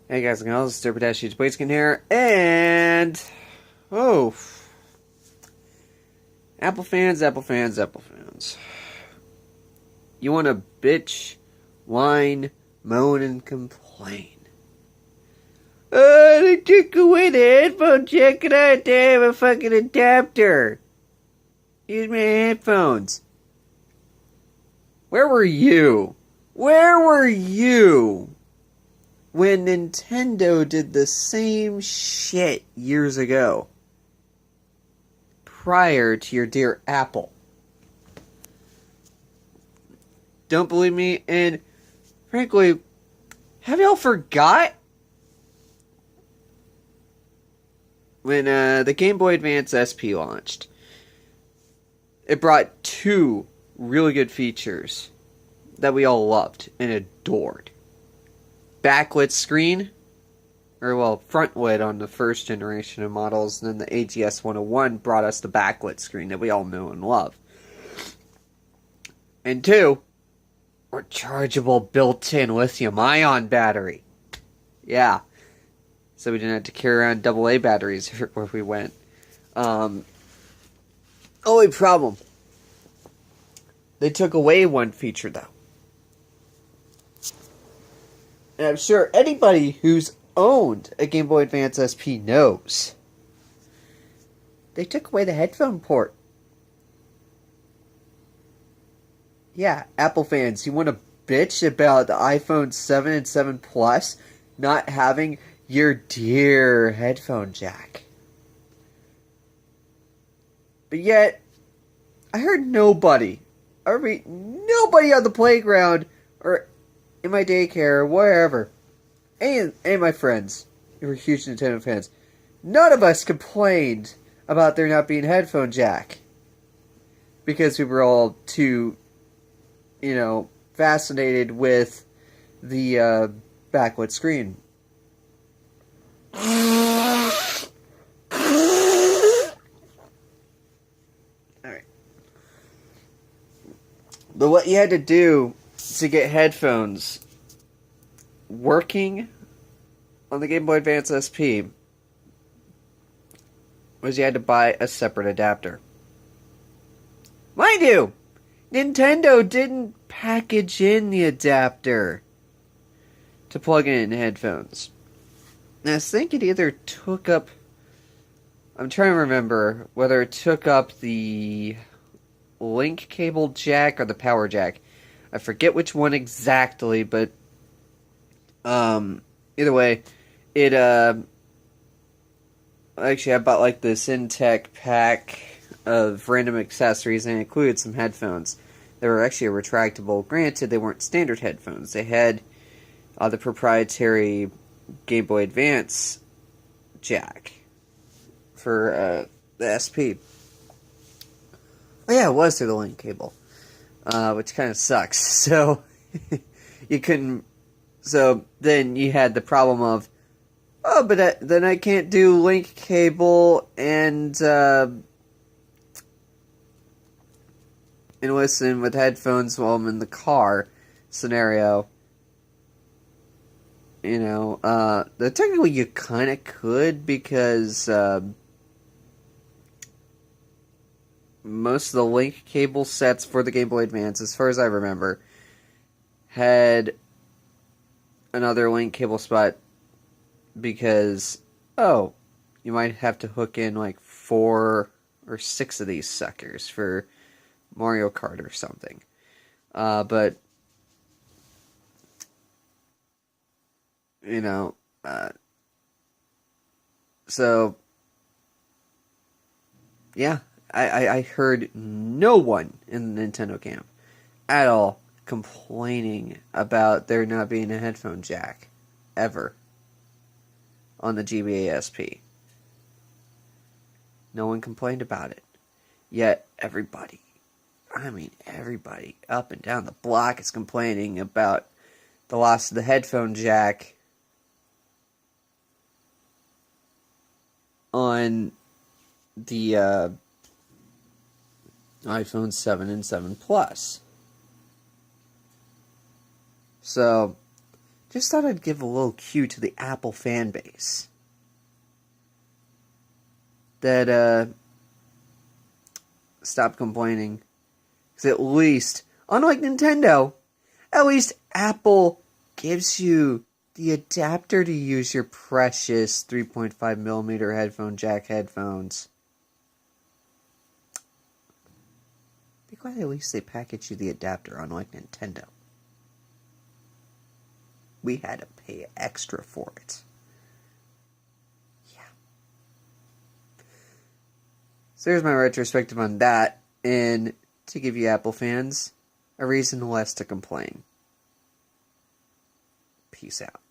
Hey guys, it's Super Dash Skin here, and Apple fans, Apple fans, Apple fans. You want to bitch, whine, moan, and complain? They took away the headphone jack and I had to have a fucking adapter. Use my headphones. Where were you? Where were you when Nintendo did the same shit years ago? Prior to your dear Apple. Don't believe me? And frankly, have y'all forgot? When the Game Boy Advance SP launched, it brought two really good features that we all loved and adored. Backlit screen, front lit on the first generation of models, and then the AGS 101 brought us the backlit screen that we all know and love. And two, rechargeable built-in lithium-ion battery. Yeah. So we didn't have to carry around AA batteries where we went. Only problem, they took away one feature though. And I'm sure anybody who's owned a Game Boy Advance SP knows. They took away the headphone port. Yeah, Apple fans, you want to bitch about the iPhone 7 and 7 Plus not having your dear headphone jack. But yet, I heard nobody on the playground or in my daycare or wherever, and my friends who were huge Nintendo fans, none of us complained about there not being a headphone jack. Because we were all too, fascinated with the backlit screen. Alright. But what you had to do to get headphones working on the Game Boy Advance SP was you had to buy a separate adapter. Mind you, Nintendo didn't package in the adapter to plug in headphones. And I think it either took up... I'm trying to remember whether it took up the link cable jack or the power jack. I forget which one exactly, but either way, it actually I bought this Intech pack of random accessories and it included some headphones. They were actually retractable. Granted, they weren't standard headphones. They had the proprietary Game Boy Advance jack for the SP. Oh yeah, it was through the link cable, which kind of sucks. So you couldn't. So then you had the problem of, but then I can't do link cable and listen with headphones while I'm in the car scenario. Technically you kind of could because most of the link cable sets for the Game Boy Advance, as far as I remember, had another link cable spot because, you might have to hook in 4 or 6 of these suckers for Mario Kart or something. So, yeah, I heard no one in the Nintendo camp at all complaining about there not being a headphone jack, ever, on the GBA SP. No one complained about it. Yet, everybody up and down the block is complaining about the loss of the headphone jack on the iPhone 7 and 7 Plus. So, Just thought I'd give a little cue to the Apple fan base. That, stop complaining. Because at least, unlike Nintendo, at least Apple gives you the adapter to use your precious 3.5mm headphone jack headphones. Be glad at least they package you the adapter, unlike Nintendo. We had to pay extra for it. Yeah. So there's my retrospective on that, and to give you Apple fans a reason less to complain. Peace out.